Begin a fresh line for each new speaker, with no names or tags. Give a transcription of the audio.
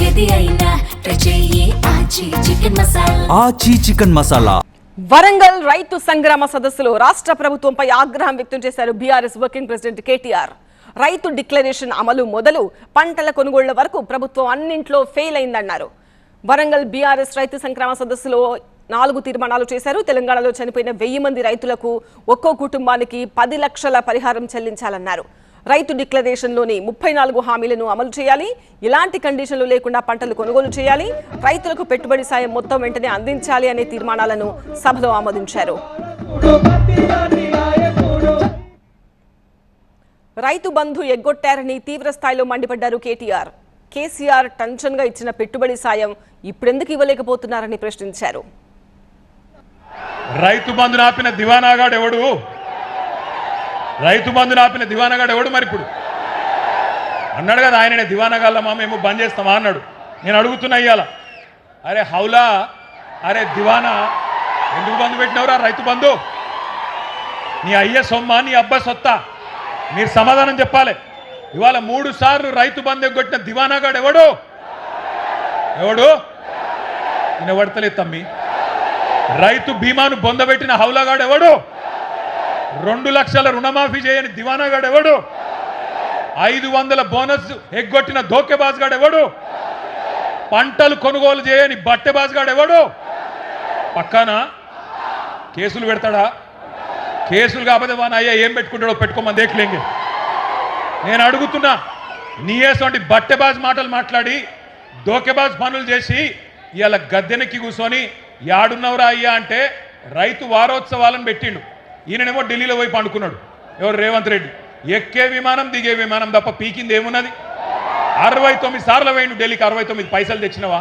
ఏది అయినా చెయ్యి ఆచి చికెన్ మసాలా.
ఆచి చికెన్ మసాలా.
వరంగల్ రైతు సంగ్రామ సదస్సులో రాష్ట్ర ప్రభుత్వంపై ఆగ్రహం వ్యక్తం చేశారు బీఆర్ఎస్ వర్కింగ్ ప్రెసిడెంట్ కేటీఆర్. రైతు డిక్లరేషన్ అమలు మొదలు పంటల కొనుగోళ్ల వరకు ప్రభుత్వం అన్నింట్లో ఫెయిల్ అయిందన్నారు. వరంగల్ బీఆర్ఎస్ రైతు సంగ్రామ సదస్సులో 4 తీర్మానాలు చేశారు. తెలంగాణలో చనిపోయిన 1000 మంది రైతులకు ఒక్కో కుటుంబానికి 10 లక్షల పరిహారం చెల్లించాలన్నారు. రైతు డిక్లరేషన్లోని 34 హామీలను అమలు చేయాలి. ఇలాంటి కండిషన్లు లేకుండా పంటలు కొనుగోలు చేయాలి. రైతులకు పెట్టుబడి సాయం మొత్తం వెంటనే అందించాలి అనే తీర్మానాలను సభలో ఆమోదించారు. రైతు బంధు ఎగ్గొట్టారని తీవ్ర స్థాయిలో మండిపడ్డారు కేటీఆర్. కేసీఆర్ టెన్షన్గా ఇచ్చిన పెట్టుబడి సాయం ఇప్పుడెందుకు ఇవ్వలేకపోతున్నారని ప్రశ్నించారు.
రైతు బంధు నాపిన దివానాగాడు ఎవడు? రైతు బంధు నాపిన దివానాగాడు ఎవడు? మరి ఇప్పుడు అన్నాడు కదా ఆయననే దివానాగాళ్ళమా మేము బంద్ చేస్తామా అన్నాడు. నేను అడుగుతున్నా ఇయ్యాల, అరే హౌలా, అరే దివానా, ఎందుకు బంధు పెట్టినవురా రైతు బంధు? నీ అయ్య సొమ్మ, నీ అబ్బా సొత్తా? మీరు సమాధానం చెప్పాలి. ఇవాళ 3 సార్లు రైతు బంధు ఎగ్గొట్టిన దివానాగాడు ఎవడు? ఎవడు? నేను పడతలేదు తమ్మి. రైతు బీమాను బొందబెట్టిన హౌలాగాడు ఎవడు? 2 లక్షల రుణమాఫీ చేయని దివానాగాడు ఎవడు? 500 బోనస్ ఎగ్గొట్టిన ధోకేబాజ్గాడు ఎవడు? పంటలు కొనుగోలు చేయని బట్టెబాజ్గాడు ఎవడు? పక్కానా కేసులు పెడతాడా? కేసులు కాకపోతే వాన అయ్యా ఏం పెట్టుకుంటాడో పెట్టుకోమని దేఖలేంగే. నేను అడుగుతున్నా, నీయేటువంటి బట్టెబాజ్ మాటలు మాట్లాడి ధోకేబాజ్ పనులు చేసి ఇవాళ గద్దెనెక్కి కూర్చొని యాడున్నవరా అయ్యా అంటే రైతు వారోత్సవాలను పెట్టిండు. ఈయననేమో ఢిల్లీలో పోయి పండుకున్నాడు. ఎవరు? రేవంత్ రెడ్డి. ఎక్కే విమానం దిగే విమానం తప్ప పీకింది ఏమున్నది? 69 సార్లు పోయిండు ఢిల్లీకి. 69 పైసలు తెచ్చినవా?